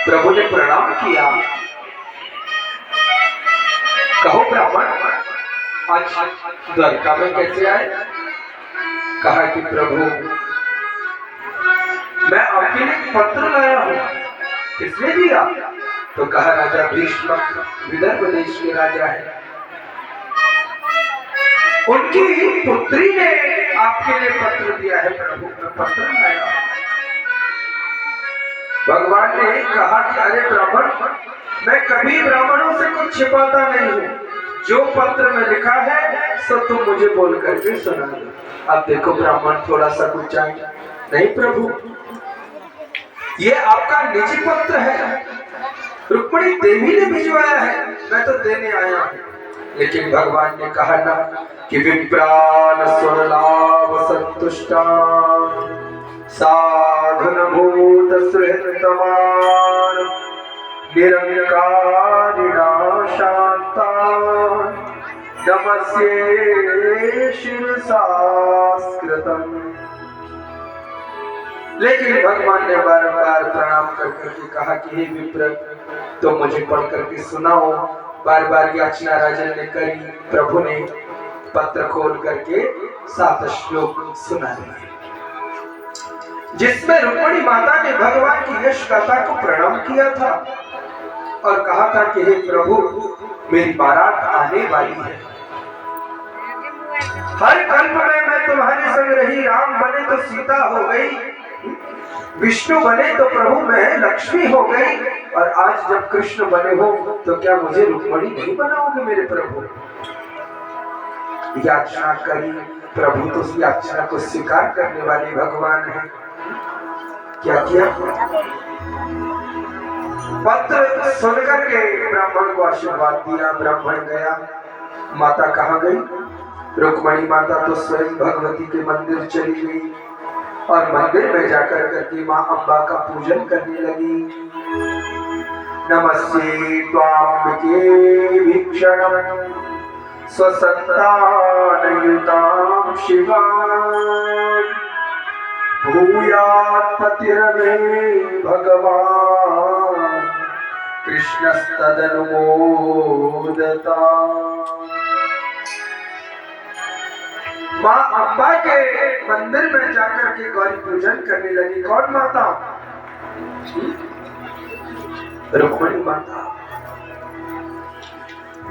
प्रभु ने प्रणाम किया। कहो ब्राह्मण, आज द्वारका में कैसे आए? कहा कि प्रभु, मैं आपके लिए पत्र लाया हूं। किसने दिया? तो कहा राजा भीष्म, विदर्भ देश के राजा है, उनकी पुत्री ने आपके लिए पत्र दिया है। प्रभु, मैं पत्र लाया। भगवान ने कहा कि अरे ब्राह्मण, मैं कभी ब्राह्मणों से कुछ छिपाता नहीं हूँ। जो पत्र में लिखा है सो तुम मुझे बोल करके सुना दो। अब देखो ब्राह्मण थोड़ा सा कुछ चाहिए। नहीं प्रभु, ये आपका निजी पत्र है, रुक्मिणी देवी ने भिजवाया है, मैं तो देने आया हूँ। लेकिन भगवान ने कहा ना कि विप्रान स्वरलाभ संतुष्टा साधन भूत सुहृतमान निरंकारिणा शांता नमस्ये शिरसा स्कृतम्। लेकिन भगवान ने बारंबार प्रणाम करके कहा कि हे विप्र, तो मुझे पढ़ करके सुनाओ। बार बार याचना राजन ने करी। प्रभु ने पत्र खोल करके 7 श्लोक सुना दिए, जिसमें रुक्मिणी माता ने भगवान की यश गाथा को प्रणाम किया था और कहा था कि हे प्रभु, मेरी बारात आने वाली है। हर कल्प में मैं तुम्हारे संग रही, राम बने तो सीता हो गई, विष्णु बने तो प्रभु मैं लक्ष्मी हो गई, और आज जब कृष्ण बने हो तो क्या मुझे रुक्मिणी नहीं बनाओगे मेरे प्रभु? याचना करी। प्रभु तो उस याचना को स्वीकार करने वाले भगवान हैं। क्या किया? पत्र सुनकर के ब्राह्मण को आशीर्वाद दिया। ब्राह्मण गया। माता कहाँ गई? रुक्मिणी माता तो स्वयं भगवती के मंदिर चली गई और मंदिर में जाकर करके माँ अम्बा का पूजन करने लगी। नमस्ते त्वाम्बिके वीक्षणं स्वसंतानयुतां शिवां भूयात् पतिर्मे भगवान् कृष्णस्तदनुमोदता। माँ अम्बा के मंदिर में जाकर के गौरी पूजन करने लगी। कौन माता? रुक्मिणी माता।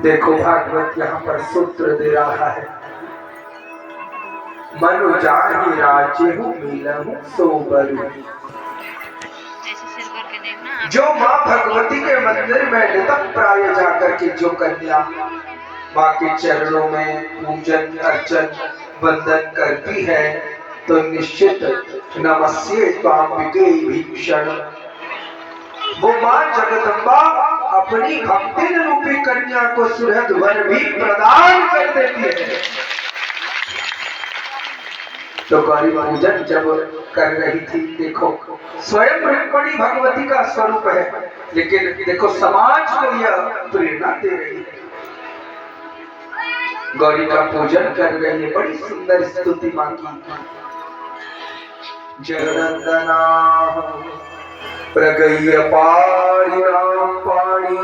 देखो भागवत यहाँ पर सूत्र दे रहा है, मनु जाहि राजेहु मिलहु सो बरु। जो माँ भगवती के मंदिर में नितम प्राय जाकर के जो कन्या माँ के चरणों में पूजन अर्चन वंदन करती है, तो निश्चित नमस्ये त्वाम्बिके भीषण, वो माँ जगदम्बा अपनी भक्ति रूपी कन्या को सुहृद वर भी प्रदान कर देती है। तो गौरी पूजन जब कर रही थी, देखो स्वयं रुक्मिणी भगवती का स्वरूप है, लेकिन देखो समाज को यह प्रेरणा दे रही है। गौरी का पूजन कर रही है, बड़ी सुंदर स्तुति मां की। जगनंदना प्रगय पाणिनां पाणि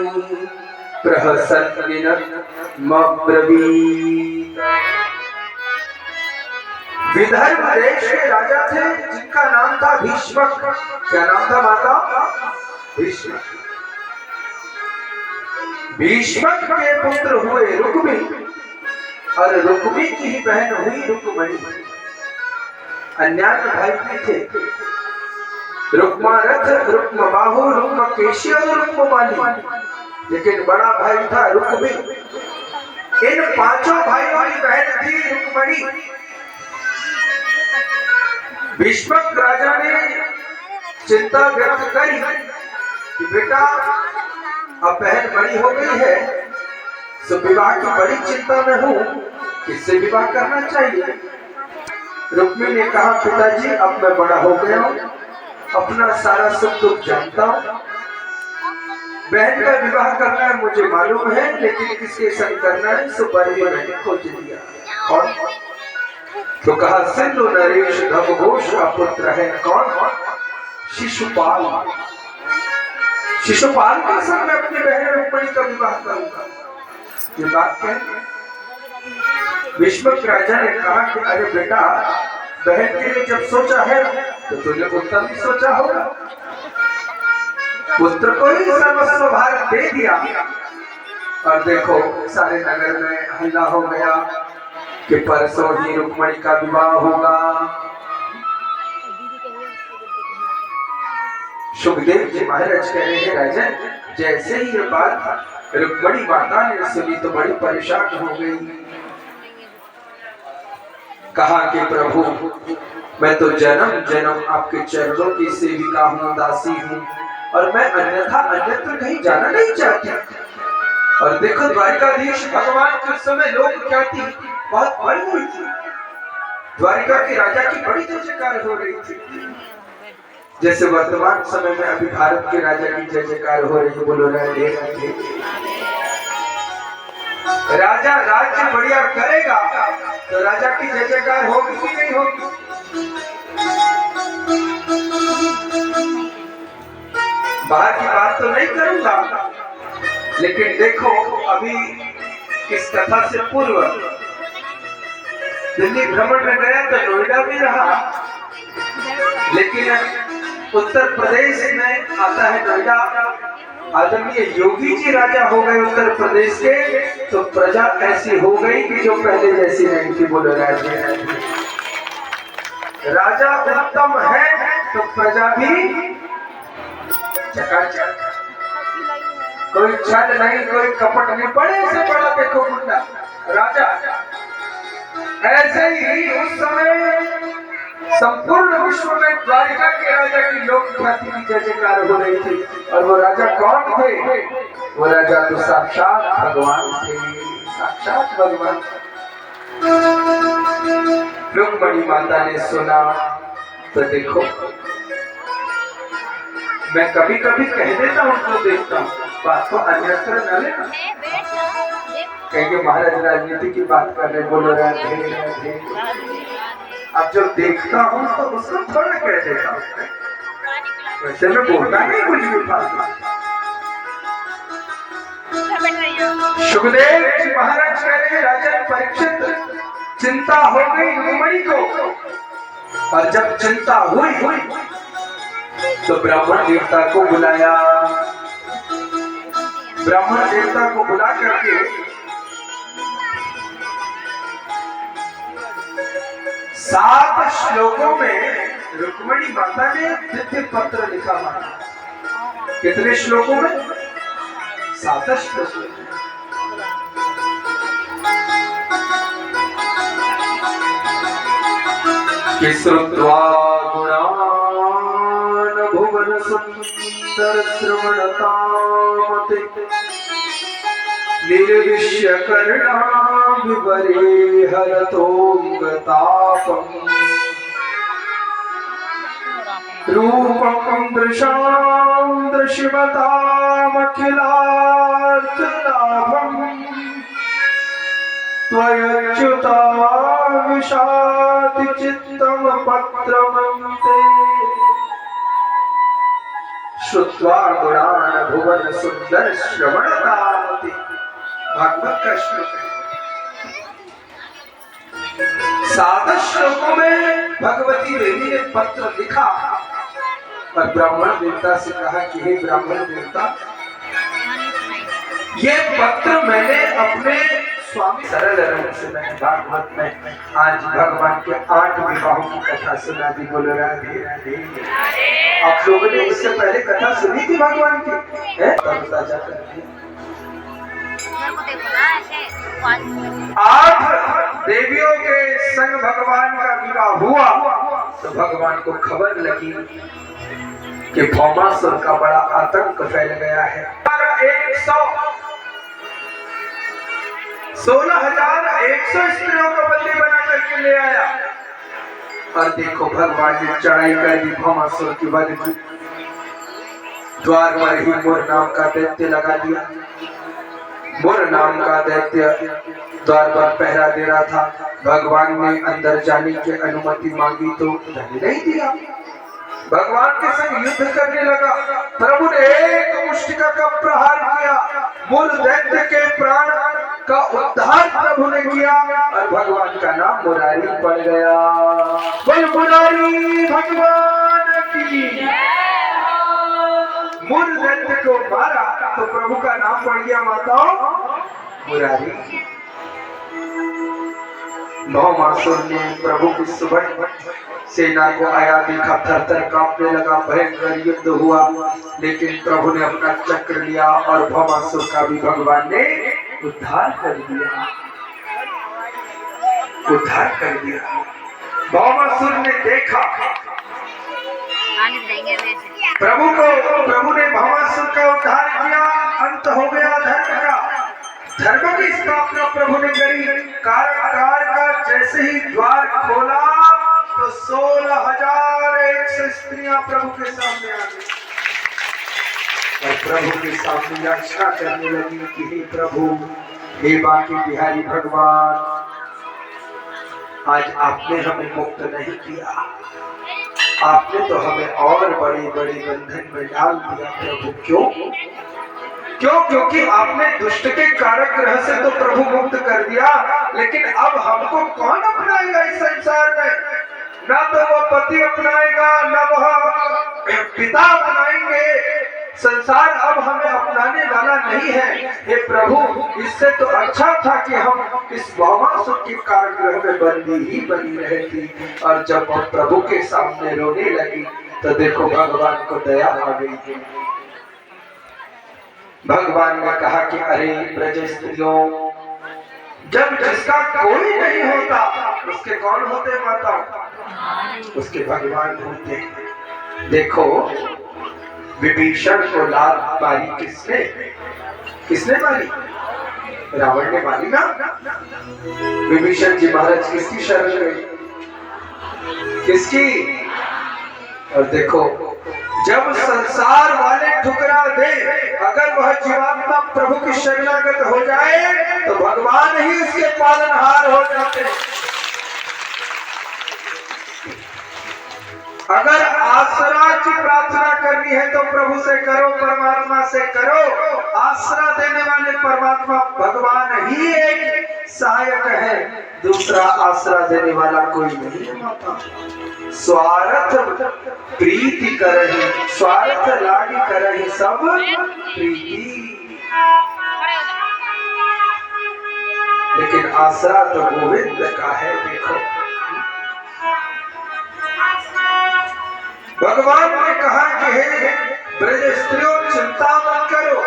प्रहसन् विनम्रब्रवीत्। विदर्भ देश के राजा थे जिनका नाम था भीष्मक। क्या नाम था माता? भीष्मक। भीष्मक के पुत्र हुए रुक्मी, और रुक्मी की ही बहन हुई रुक्मणी। अन्य भाई भी थे, रुक्मारथ, रुक्मबाहु, रुक्मकेशी और रुक्ममाली, लेकिन बड़ा भाई था रुक्मी। इन पांचों भाइयों की बहन थी रुक्मणी। भीष्मक राजा ने चिंता व्यक्त करी कि बेटा अब बहन बड़ी हो गई है, तो विवाह की बड़ी चिंता में हूँ, किससे विवाह करना चाहिए। रुक्मी ने कहा पिताजी अब मैं बड़ा हो गया हूँ, अपना सारा सुख दुख जानता हूँ, बहन का विवाह करना है मुझे मालूम है, लेकिन किसके संग करना है सो पर भी मैंने खोज लिया। और तो कहा सिंधु नरेश घमघोष का पुत्र है कौन? शिशुपाल। शिशुपाल के संग मैं अपनी बहन रुक्मिणी का विवाह करूंगा। ये बात क्या है? भीष्मक राजा ने कहा कि अरे बेटा बहन के लिए जब सोचा है तो तुझे उत्तम ही सोचा होगा। पुत्र को ही सर्वस्व भार दे दिया, और देखो सारे नगर में हल्ला हो गया कि परसों ही रुक्मिणी का विवाह होगा। सुखदेव जी महाराज कह रहे हैं राजन, जैसे ही ये बात रुक्मिणी माता ने सुनी तो बड़ी परेशान हो गई। कहा कि प्रभु मैं तो जन्म जन्म आपके चरणों की सेविका हूँ, दासी हूँ, और मैं अन्यथा अन्यत्र कहीं जाना नहीं चाहती। और देखो द्वारिकाधीश भगवान के समय लोग क्या थी, बहुत बड़ी हुई थी। द्वारिका के राजा की बड़ी जय जयकार हो रही थी, जैसे वर्तमान समय में अभी भारत के राजा की जय जयकार हो रही है। बोलो राधे राधे। राजा राज्य बढ़िया करेगा तो राजा की जय जयकार होगी कि नहीं होगी? बाहर की बात तो नहीं करूंगा, लेकिन देखो अभी इस कथा से पूर्व दिल्ली भ्रमण में गया तो नोएडा भी रहा, लेकिन उत्तर प्रदेश में आता है नोएडा। आदरणीय योगी जी राजा हो गए उत्तर प्रदेश के, तो प्रजा ऐसी हो गई कि जो पहले जैसी नहीं थी। बोलो राजा राजा उत्तम है तो प्रजा भी चकाचक, कोई छल नहीं, कोई कपट नहीं, बड़े से बड़ा देखो गुंडा राजा। ऐसे ही उस समय संपूर्ण विश्व में द्वारिका के राजा की लोक ख्याति की जय जयकार हो रही थी। और वो राजा कौन थे? वो राजा तो साक्षात भगवान थे, साक्षात भगवान। रुक्मिणी माता ने सुना तो देखो मैं कभी कभी कह देता हूँ तो देखता हूँ, बात को अन्यत्र न लेना। कहेंगे महाराज राजनीति की बात कर रहे, बोलो राधे राधे। अब जब देखता हूँ तो उसको थोड़ा कह देता हूँ, वैसे में बोलना नहीं कुछ भी फालतू। सुखदेव जी महाराज कह रहे हैं राजा परीक्षित चिंता हो गई रुक्मिणी को, और जब चिंता हुई तो ब्राह्मण देवता को बुलाया। ब्राह्मण देवता को बुला करके 7 श्लोकों में रुक्मिणी माता ने दिव्य पत्र लिखा। माता कितने श्लोकों में? 7 श्लोकों में। श्रुत्वा गुणान् भुवन सुंदर श्रवणतामते निर्विश्य कर्णाभिवरे हरतोऽङ्गतापम् रूपं दृशां दृश्यतामखिलार्थलाभम् त्वयच्युता विशाति चित्तं पत्रमन्ते श्रुत्वा गुणान् भुवन सुंदर श्रवणतामते। भागवत का श्लोक है। 7 श्लोकों में भगवती देवी ने पत्र लिखा और ब्राह्मण देवता से कहा कि हे ब्राह्मण देवता, ये पत्र मैंने अपने स्वामी सरल रंग से मैंने भागवत में आज भगवान के 8 विवाहों की कथा सुना दी। बोलो राधे राधे। आप लोगों ने इससे पहले कथा सुनी थी भगवान की? 8 देवियों के संग भगवान का विवाह हुआ तो भगवान को खबर लगी कि भौमासुर का बड़ा आतंक फैल गया है। 16,100 स्त्रियों को बंदी बना करके ले आया और देखो भगवान ने चढ़ाई कर दी, भौमासुर की वध की। द्वार पर ही मुर नाम का दैत्य लगा दिया। मुर नाम का दैत्य द्वार पर पहरा दे रहा था। भगवान ने अंदर जाने की अनुमति मांगी तो नहीं दिया। भगवान के संग युद्ध करने लगा। प्रभु ने एक मुष्टिका का प्रहार किया। मुर दैत्य के प्राण का उद्धार प्रभु ने किया और भगवान का नाम मुरारी पड़ गया। बोल मुरारी भगवान की। मुर दैत्य को मारा तो प्रभु का नाम पड़ गया माताओं मुरारी। भौमासुर ने प्रभु की सुबह सेना को आया देखा, थर-थर कांपने लगा। भयंकर युद्ध हुआ लेकिन प्रभु ने अपना चक्र लिया और भौमासुर का भी भगवान ने उद्धार कर दिया। उद्धार कर दिया। भौमासुर ने देखा प्रभु को, प्रभु ने भौमासुर का उद्धार किया। अंत हो गया धर्म का। धर्म की स्थापना प्रभु ने करी। कारागार का जैसे ही द्वार खोला तो 16,100 स्त्रियां प्रभु के सामने आ गई और प्रभु के सामने याचना करने लगी कि हे प्रभु, हे बाकी बिहारी भगवान, आज आपने हमें मुक्त नहीं किया, आपने तो हमें और बड़े बड़े बंधन में डाल दिया। प्रभु क्यों? क्योंकि आपने दुष्ट के कारक ग्रह से तो प्रभु मुक्त कर दिया, लेकिन अब हमको कौन अपनाएगा इस संसार में? ना तो वह पति अपनाएगा, ना वह पिता अपनाएंगे। संसार अब हमें अपनाने वाला नहीं है। हे प्रभु, इससे तो अच्छा था कि हम इस भौमासुर की कारागृह में बंदी ही बनी रहती। और जब वह प्रभु के सामने रोने लगी तो देखो भगवान को दया आ गई। भगवान ने कहा कि अरे ब्रज स्त्रियों, जब जिसका कोई नहीं होता उसके कौन होते माता? उसके भगवान होते। देखो विभीषण को लात मारी किसने? किसने मारी? रावण ने मारी ना। विभीषण जी महाराज किसकी शरण गई? किसकी? और देखो जब संसार वाले ठुकरा दे, अगर वह जीवात्मा प्रभु की शरणागत हो जाए तो भगवान ही उसके पालनहार हो जाते हैं। अगर आसरा की प्रार्थना करनी है तो प्रभु से करो, परमात्मा से करो। आसरा देने वाले परमात्मा भगवान ही एक सहायक है, दूसरा आसरा देने वाला कोई नहीं है माता। स्वार्थ प्रीति करहि, स्वार्थ लागी करहि सब प्रीति। लेकिन आसरा तो गोविंद का है। देखो भगवान ने कहा कि हे ब्रज स्त्रियों चिंता मत करो,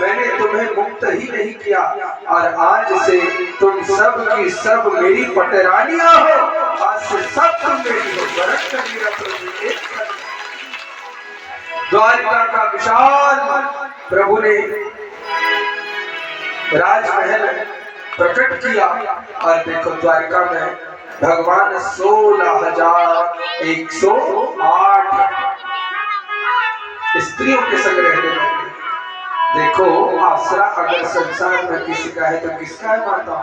मैंने तुम्हें मुक्त ही नहीं किया और आज से तुम सब की सब मेरी पटरानियां हो। आज से सब तुम मेरी हो। द्वारिका का विशाल प्रभु ने राजमहल प्रकट किया और देखो द्वारिका में भगवान 16,108 स्त्रियों के संग रहने लगे। देखो आसरा अगर संसार में किसी का है तो किसका है माता?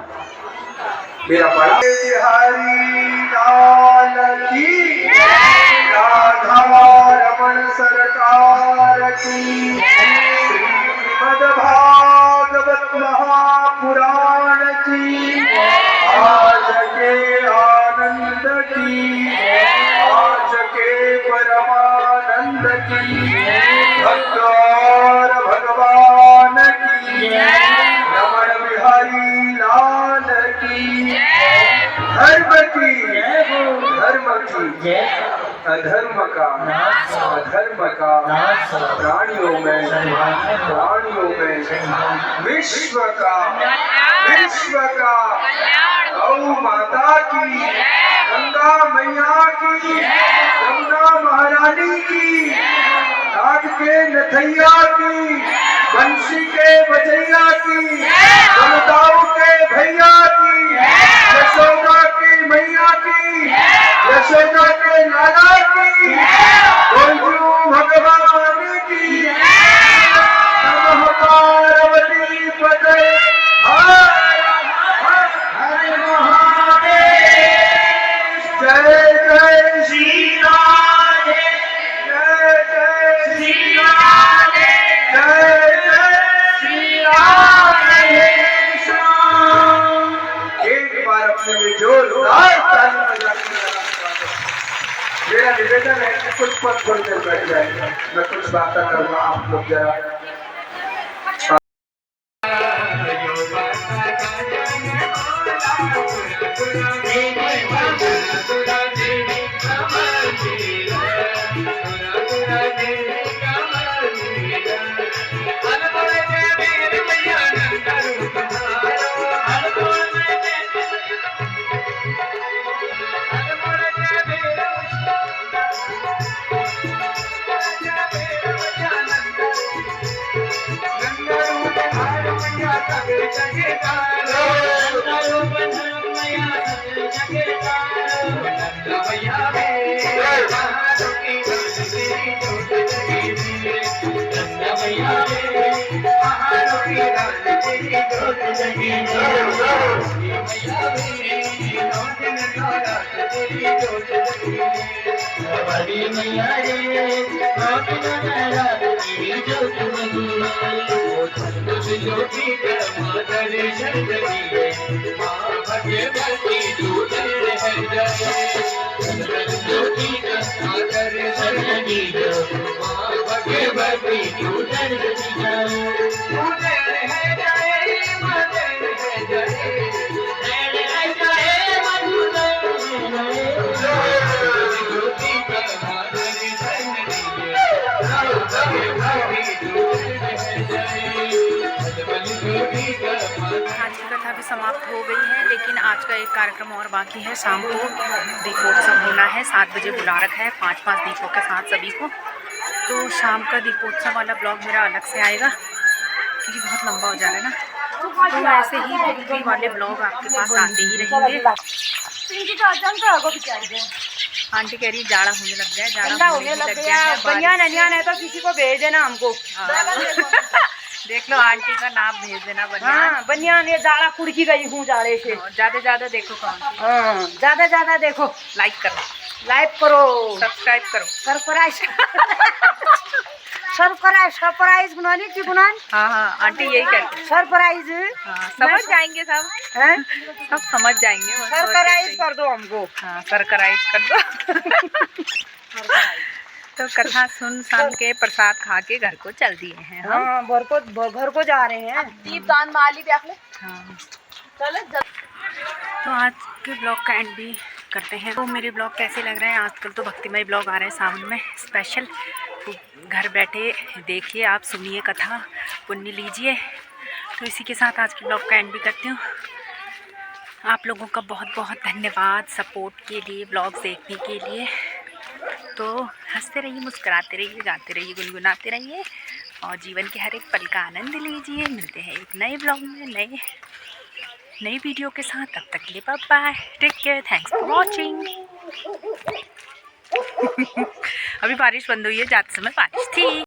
मेरा बड़ा हरि लाल की, राधा रमण सरकार की, श्रीमद् भागवत महापुराण की, आज के आनंद की, आज के परमानंद की, भगवान भगवान की, रमण बिहारी लाल की, धर्म की, अधर्म का, अधर्म का प्राणियों में विश्व का गौ माता की, गंगा मैया की, यमुना महारानी की, नाग के नथैया की, बंशी के बजैया की, बलदाऊ के भैया की, यशोदा की मैया की, यशोदा के लाला की, गोलू भगवान की, नमः पार्वती पते हर हर महादेव। जय जय श्री राधे, जय जय श्री राधे, जय जय श्री राधे श्याम। एक बार अपने में जोरदार ताली बजाकर मेरा निवेदन है कि कुछ पद थोड़ी देर बैठ जाएंगे, मैं कुछ बातें करूंगा, आप लोग जरा समाप्त हो गई है, लेकिन आज का एक कार्यक्रम और बाकी है। शाम को दीपोत्सव होना है, 7 बजे बुला रखा है 5-5 दीपों के साथ सभी को। तो शाम का दीपोत्सव वाला ब्लॉग मेरा अलग से आएगा क्योंकि बहुत लंबा हो जा रहा है ना। तो ऐसे ही भक्ति वाले ब्लॉग आपके पास आते ही रहेंगे। आंटी कह रही जाड़ा होने लग गया, जाड़ा होने लग गया है तो किसी को भेज देना हमको। देख लो आंटी का नाम भेज देना बनियान। हाँ, बनियान ये जाड़ा कुड़की गई हूँ जाड़े से। ज्यादा देखो कौन, ज्यादा देखो, लाइक करो। लाइक करो, सब्सक्राइब करो। सरप्राइज सरप्राइज गुनानी की गुनान। हाँ आंटी यही कहते हैं। सरप्राइज। हाँ समझ जाएंगे सब, हैं? सब समझ जाएंगे। सरप्राइज कर दो हमको। हाँ सरप्राइज कर दो। तो कथा सुन के प्रसाद खा के घर को चल दिए हैं हम। हाँ घर को जा रहे हैं। दीपदान माली देख ले। हाँ तो आज के ब्लॉग का एंड भी करते हैं। तो मेरे ब्लॉग कैसे लग रहे हैं? आजकल तो भक्तिमय ब्लॉग आ रहे हैं सावन में स्पेशल। तो घर बैठे देखिए, आप सुनिए कथा, पुण्य लीजिए। तो इसी के साथ आज के ब्लॉग का एंड भी करती हूँ। आप लोगों का बहुत बहुत धन्यवाद सपोर्ट के लिए, ब्लॉग देखने के लिए। तो हंसते रहिए, मुस्कुराते रहिए, गाते रहिए, गुनगुनाते रहिए और जीवन के हर एक पल का आनंद लीजिए। मिलते हैं एक नए ब्लॉग में नई वीडियो के साथ। तब तक के लिए bye bye, take care, thanks for watching. अभी बारिश बंद हुई है, जाते समय बारिश थी।